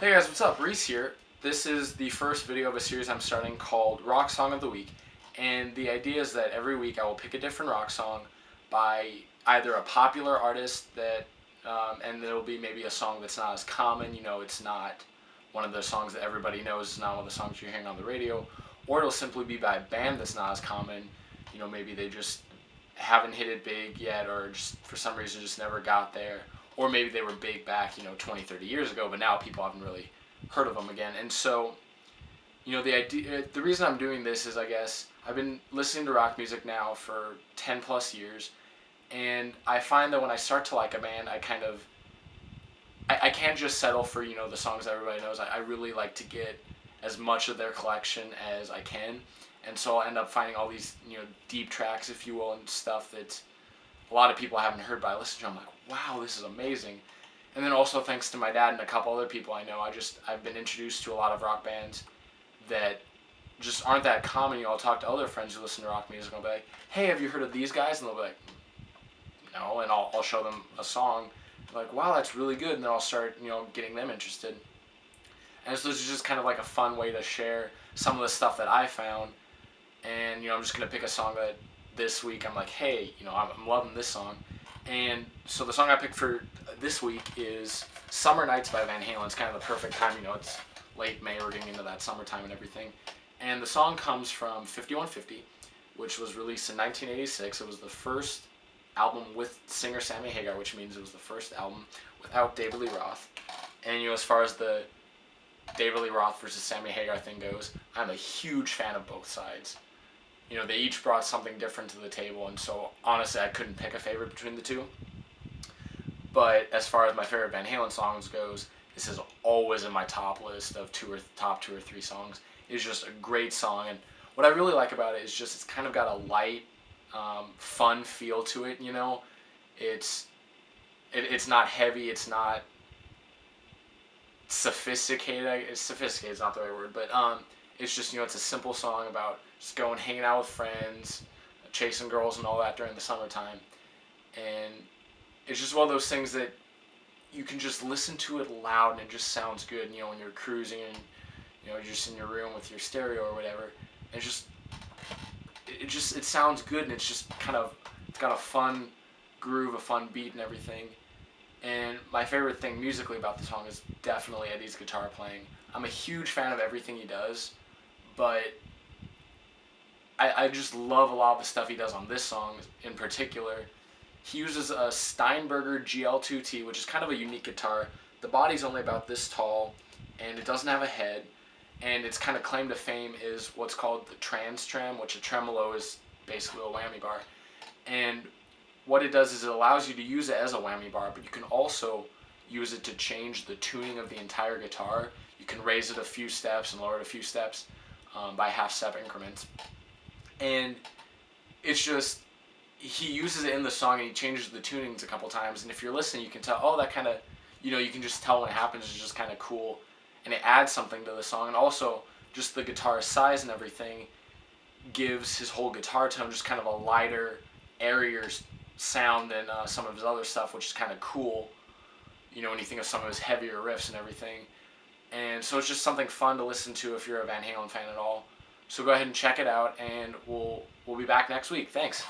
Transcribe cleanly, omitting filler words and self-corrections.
Hey guys, what's up? Reese here. This is the first video of a series I'm starting called Rock Song of the Week. And the idea is that every week I will pick a different rock song by either a popular artist and it'll be maybe a song that's not as common, it's not one of the songs that everybody knows, it's not one of the songs you're hearing on the radio, or it'll simply be by a band that's not as common, maybe they just haven't hit it big yet, or just for some reason just never got there. Or maybe they were big back, 20, 30 years ago, but now people haven't really heard of them again. And so, the reason I'm doing this is, I guess, I've been listening to rock music now for 10 plus years, and I find that when I start to like a band, I can't just settle for, the songs that everybody knows. I really like to get as much of their collection as I can. And so I'll end up finding all these, deep tracks, if you will, and stuff that a lot of people I haven't heard, but I listen to them, I'm like, wow, this is amazing. And then also thanks to my dad and a couple other people I know, I've been introduced to a lot of rock bands that just aren't that common. I'll talk to other friends who listen to rock music and I'll be like, hey, have you heard of these guys? And they'll be like, no, and I'll show them a song. They're like, wow, that's really good. And then I'll start, getting them interested. And so this is just kind of like a fun way to share some of the stuff that I found. And, I'm just going to pick a song that this week I'm like, hey, I'm loving this song. And so the song I picked for this week is Summer Nights by Van Halen. It's kind of the perfect time, it's late May, we're getting into that summertime and everything. And the song comes from 5150, which was released in 1986. It was the first album with singer Sammy Hagar, which means it was the first album without David Lee Roth. And, as far as the David Lee Roth versus Sammy Hagar thing goes, I'm a huge fan of both sides. They each brought something different to the table, and so honestly I couldn't pick a favorite between the two. But as far as my favorite Van Halen songs goes, this is always in my top list of top two or three songs. It's just a great song, and what I really like about it is just it's kind of got a light, fun feel to it. It's not heavy, it's not sophisticated. Sophisticated is not the right word, but it's just, it's a simple song about just going, hanging out with friends, chasing girls and all that during the summertime. And it's just one of those things that you can just listen to it loud and it just sounds good, when you're cruising and, you're just in your room with your stereo or whatever. And it sounds good, and it's just it's got a fun groove, a fun beat and everything. And my favorite thing musically about the song is definitely Eddie's guitar playing. I'm a huge fan of everything he does, but I just love a lot of the stuff he does on this song in particular. He uses a Steinberger GL2T, which is kind of a unique guitar. The body's only about this tall, and it doesn't have a head, and its kind of claim to fame is what's called the trans trem, which a tremolo is basically a whammy bar. And what it does is it allows you to use it as a whammy bar, but you can also use it to change the tuning of the entire guitar. You can raise it a few steps and lower it a few steps by half-step increments. And it's just, he uses it in the song and he changes the tunings a couple times, and if you're listening you can tell, oh, that kind of, you can just tell when it happens. It's just kind of cool, and it adds something to the song. And also just the guitar size and everything gives his whole guitar tone just kind of a lighter, airier sound than some of his other stuff, which is kind of cool, when you think of some of his heavier riffs and everything. And so it's just something fun to listen to if you're a Van Halen fan at all. So go ahead and check it out, and we'll be back next week. Thanks.